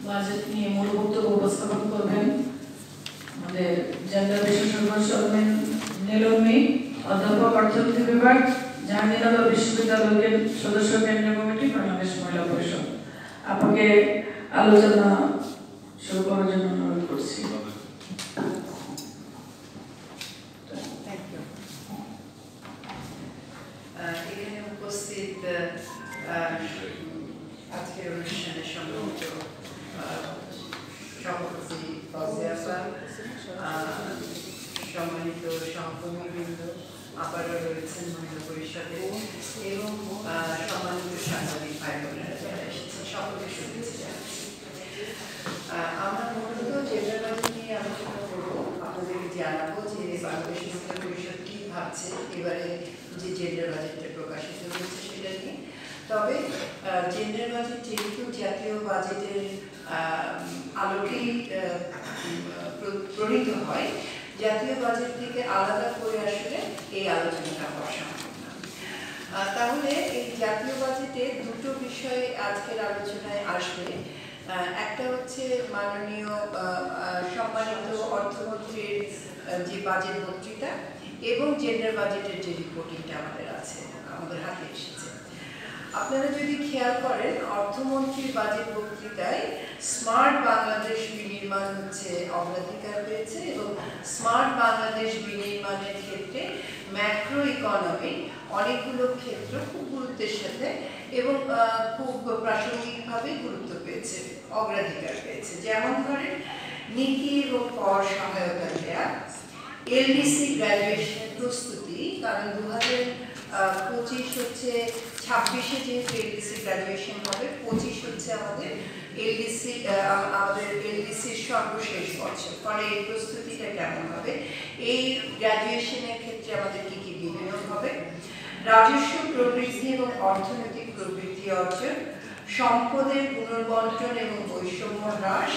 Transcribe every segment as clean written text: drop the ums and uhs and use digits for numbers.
Budget নিয়ে মূল বক্তব্য উপস্থাপন করবেন আমাদের জেন্ডার বিশেষজ্ঞ চেয়ারম্যান নীলমী, অধ্যাপক অর্থনীতি বিভাগ, জাহাঙ্গীরনগর বিশ্ববিদ্যালয়ের সদস্য কেন্দ্রীয় কমিটি, বাংলাদেশ মহিলা পরিষদ। আপনাকে আলোচনা শুরু করার জন্য অনুরোধ করছি। এখানে উপস্থিত আজকের অনুষ্ঠানে সম্মিলিত সভাপতি ফজিয়া আপা, সম্মানিত সহকর্মীবৃন্দ, আবারও রয়েছেন মহিলা পরিষদে এবং সম্মানিত সাংবাদিক ভাই বোনেরা যারা এসেছেন, সকলকে শুভেচ্ছা জানাচ্ছি। আমরা মূলত জেন্ডার বাজেট নিয়ে আলোচনা করব, আপনাদেরকে জানাবো যে বাংলাদেশ মহিলা পরিষদ কি ভাবছে এবারে যে জেন্ডার বাজেটটা প্রকাশিত হয়েছে সেটা নিয়ে। তবে জেন্ডার বাজেট যেহেতু জাতীয় বাজেটের আলোকেই প্রণীত হয়, জাতীয় বাজেট থেকে আলাদা করে আসলে এই আলোচনাটা হওয়া সম্ভব না। তাহলে এই জাতীয় বাজেটে দুটো বিষয় আজকের আলোচনায় আসবে। একটা হচ্ছে মাননীয় সম্মানিত অর্থমন্ত্রীর যে বাজেট বক্তৃতা এবং জেন্ডার বাজেটের যে রিপোর্টিংটা আমাদের আছে, আমাদের হাতে এসেছে। আপনারা যদি খেয়াল করেন, অর্থমন্ত্রীর বাজেট বক্তৃতায় স্মার্ট বাংলাদেশ বিনির্মাণ হচ্ছে অগ্রাধিকার পেয়েছে এবং স্মার্ট বাংলাদেশ বিনির্মাণের ক্ষেত্রে ম্যাক্রো ইকোনমি অনেকগুলো ক্ষেত্র খুব গুরুত্বের সাথে এবং খুব প্রাসঙ্গিকভাবে গুরুত্ব পেয়েছে, অগ্রাধিকার পেয়েছে। যেমন ধরেন নীতি এবং কর সহায়তা দেয়া, এলডিসি গ্র্যাজুয়েশনের প্রস্তুতি, কারণ 2025 হচ্ছে 26-এ যেহেতু এলডিসি গ্র্যাজুয়েশন হবে, 25 হচ্ছে আমাদের এলডিসির সর্বশেষ বছর। ফলে এই প্রস্তুতিটা কেমন হবে, এই গ্র্যাজুয়েশনের ক্ষেত্রে আমাদের কি কি বিনিয়োগ হবে, রাজস্ব প্রবৃদ্ধি এবং অর্থনৈতিক প্রবৃদ্ধি অর্জন, সম্পদের পুনর্বন্টন এবং বৈষম্য হ্রাস,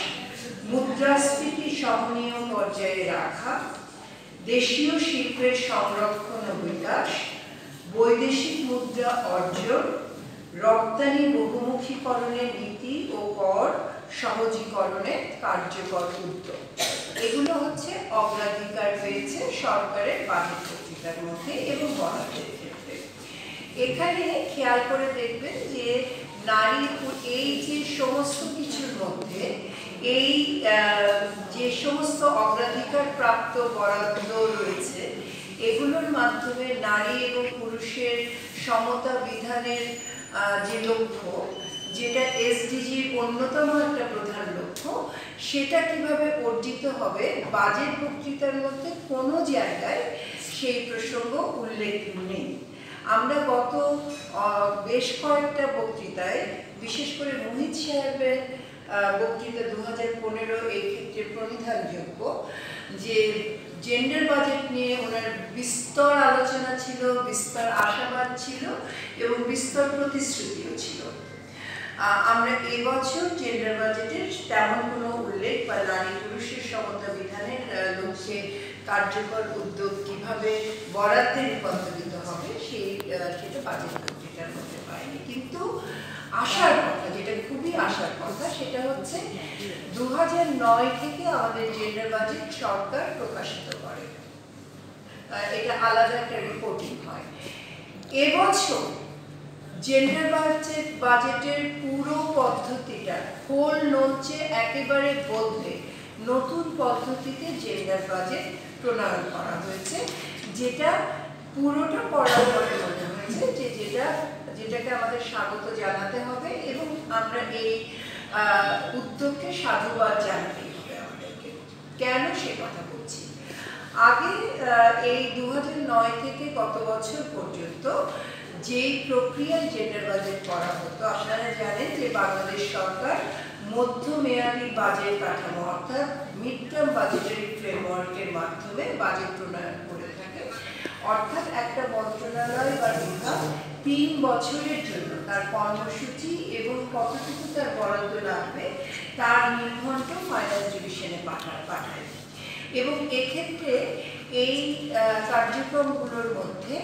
মুদ্রাস্ফীতি সহনীয় পর্যায়ে রাখা, দেশীয় শিল্পের সংরক্ষণ ও বিকাশ, বৈদেশিক মুদ্রা অর্জন, রপ্তানি বহুমুখীকরণের নীতি ও কর সহজীকরণে কার্যকর উদ্যোগ। এগুলো হচ্ছে অগ্রাধিকার পেয়েছে সরকারের বাজেট বক্তৃতার মধ্যে এবং বরাদ্দের ক্ষেত্রে। এখানে খেয়াল করে দেখবেন যে নারী এই যে সমস্ত কিছুর মধ্যে এই যে সমস্ত অগ্রাধিকার প্রাপ্ত বরাদ্দ রয়েছে, এগুলোর মাধ্যমে নারী এবং পুরুষের সমতা বিধানের যে লক্ষ্য, যেটা এসডিজির অন্যতম একটা প্রধান লক্ষ্য, সেটা কিভাবে অর্জিত হবে, বাজেট বক্তৃতার মধ্যে কোনো জায়গায় সেই প্রসঙ্গ উল্লেখ নেই। আমরা গত বেশ কয়েকটা বক্তৃতায়, বিশেষ করে মোহিত সাহেবের বক্তৃতা 2015 এই ক্ষেত্রে প্রণিধানযোগ্য, যে জেন্ডার বাজেট নিয়ে ওনার বিস্তর আলোচনা ছিল, বিস্তর আশাবাদ ছিল এবং বিস্তর প্রতিশ্রুতিও ছিল। আমরা এবছর জেন্ডার বাজেটের তেমন কোনো উল্লেখ বা নারী পুরুষের সমতা বিধানের লক্ষ্যে কার্যকর উদ্যোগ কিভাবে বরাদ্দে রূপান্তরিত হবে সেটা বাজেট বক্তৃতার মধ্যে পাইনি। কিন্তু আশার কথা, যেটা খুবই আশার কথা, সেটা হচ্ছে 2009 থেকে আমাদের জেন্ডার বাজেট সরকার প্রকাশিত করে, এটা আলাদা একটা রিপোর্টিং হয়। এবছর জেন্ডার বাজেটের পুরো পদ্ধতিটা খোল নলচে একেবারে বদলে নতুন পদ্ধতিতে জেন্ডার বাজেট প্রণয়ন করা হয়েছে, যেটা পুরোটা পড়ার পরে মনে হয়েছে যে যেটাকে আমাদের স্বাগত জানাতে হবে এবং আমরা এই উদ্যোগকে সাধুবাদ জানাতেই হবে আমাদেরকে। কেন সে কথা বলছি, আগে এই 2009 থেকে গত বছর পর্যন্ত যেই প্রক্রিয়ায় জেন্ডার বাজেট করা হতো, আপনারা জানেন যে বাংলাদেশ সরকার মধ্যমেয়াদী বাজেট কাঠামো অর্থাৎ মিড টার্ম বাজেটারি ফ্রেমওয়ার্কের মাধ্যমে বাজেট প্রণয়ন করে থাকে। অর্থাৎ একটা মন্ত্রণালয় বা বিভাগ 3 বছরের জন্য তার কর্মসূচি এবং কতটুকু তার বরাদ্দ লাগবে তার নির্ঘণ্ট ফাইন্যান্স ডিভিশনে পাঠায় এবং এক্ষেত্রে এই কার্যক্রমগুলোর মধ্যে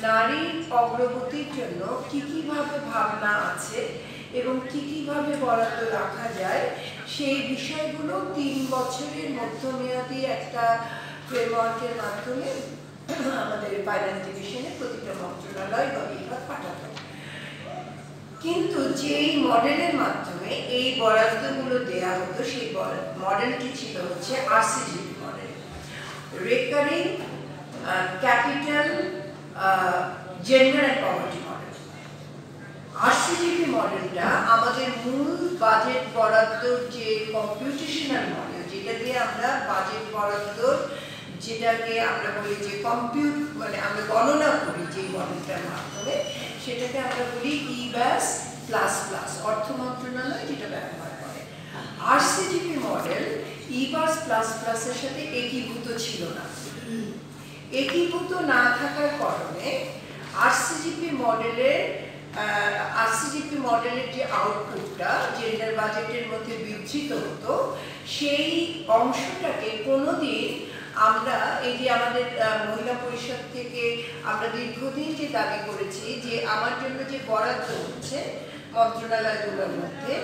নারীর অগ্রগতির জন্য কি কিভাবে ভাবনা আছে এবং কিভাবে বরাদ্দ রাখা যায় সেই বিষয়গুলো 3 বছরের মধ্যমেয়াদী একটা ফ্রেমওয়ার্কের মাধ্যমে আমাদের ফাইন্যান্স ডিভিশনে প্রতিটা মন্ত্রণালয় বা বিভাগ পাঠাতে হবে। কিন্তু যেই মডেলের মাধ্যমে এই বরাদ্দগুলো দেওয়া হতো সেই মডেলটি ছিল হচ্ছে RCGP model, recurring capital gender and poverty model. RCGP মডেলটা আমাদের মূল বাজেট বরাদ্দর যে কম্পিউটেশনাল মডেল, যেটা দিয়ে আমরা বাজেট বরাদ্দর যেটাকে আমরা বলি যে মানে আমরা গণনা করি যে মডেলটার মাধ্যমে, সেটাকে আমরা বলি ইব্যাস প্লাস প্লাস, অর্থ মন্ত্রণালয় যেটা ব্যবহার করে। আরসিজিপি মডেল ইব্যাস প্লাস প্লাসের সাথে একীভূত ছিল না। একীভূত না থাকার কারণে আরসিজিপি মডেলের যে আউটপুটটা জেন্ডার বাজেটের মধ্যে বিচ্ছিত হতো, সেই অংশটাকে কোনোদিন আমরা এই যে আমাদের মহিলা পরিষদ থেকে আমরা দীর্ঘদিন যে দাবি করেছি যে আমার জন্য যে বরাদ্দ হচ্ছে মন্ত্রণালয়গুলোর মধ্যে,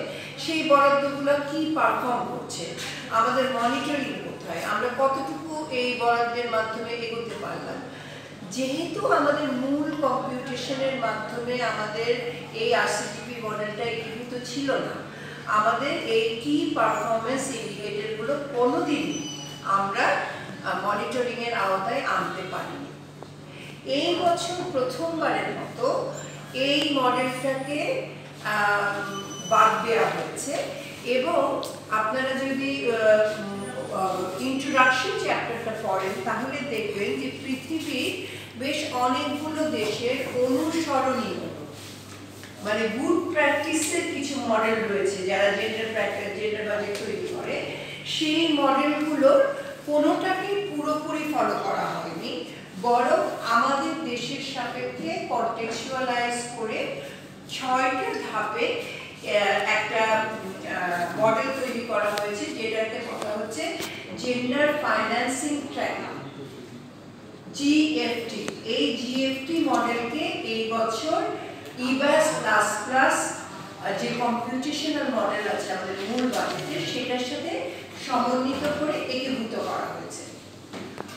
সেই বরাদ্দগুলো কি পারফর্ম করছে, আমাদের মনিটরিং কোথায়, আমরা কতটুকু এই বরাদ্দের মাধ্যমে এগোতে পারলাম। যেহেতু আমাদের মূল কম্পিউটেশনের মাধ্যমে আমাদের এই আরসিজিপি মডেলটা একীভূত ছিল না, আমাদের এই কি পারফরমেন্স ইন্ডিকেটরগুলো কোনোদিন আমরা মনিটরিং এর আওতায় আনতে পারিনি। এই বছর প্রথমবারের মতো এই মডেলটাকে বাদ দেওয়া হয়েছে এবং আপনারা যদি ইন্ট্রোডাকশন চ্যাপ্টারটা পড়েন তাহলে দেখবেন যে পৃথিবীর বেশ অনেকগুলো দেশের অনুসরণীয় মানে গুড প্র্যাকটিসের কিছু মডেল রয়েছে যারা জেন্ডার বাজেট তৈরি করে, সেই মডেলগুলোর কোনোটাকে পুরোপুরি ফলো করা হয়নি, বরং আমাদের দেশের সাপেক্ষে কন্টেক্সচুয়ালাইজ করে 6টা ধাপে একটা মডেল তৈরি করা হয়েছে, যেটাকে বলা হচ্ছে জেন্ডার ফাইন্যান্সিং ট্র্যাকিং, জিএফটি। এই জিএফটি মডেলকে এই বছর ইব্যাস প্লাস প্লাস যে কম্পিউটেশনাল মডেল আছে আমাদের মূল বাজেটের, সেটার সাথে সমন্বিত করে একীভূত করা হয়েছে।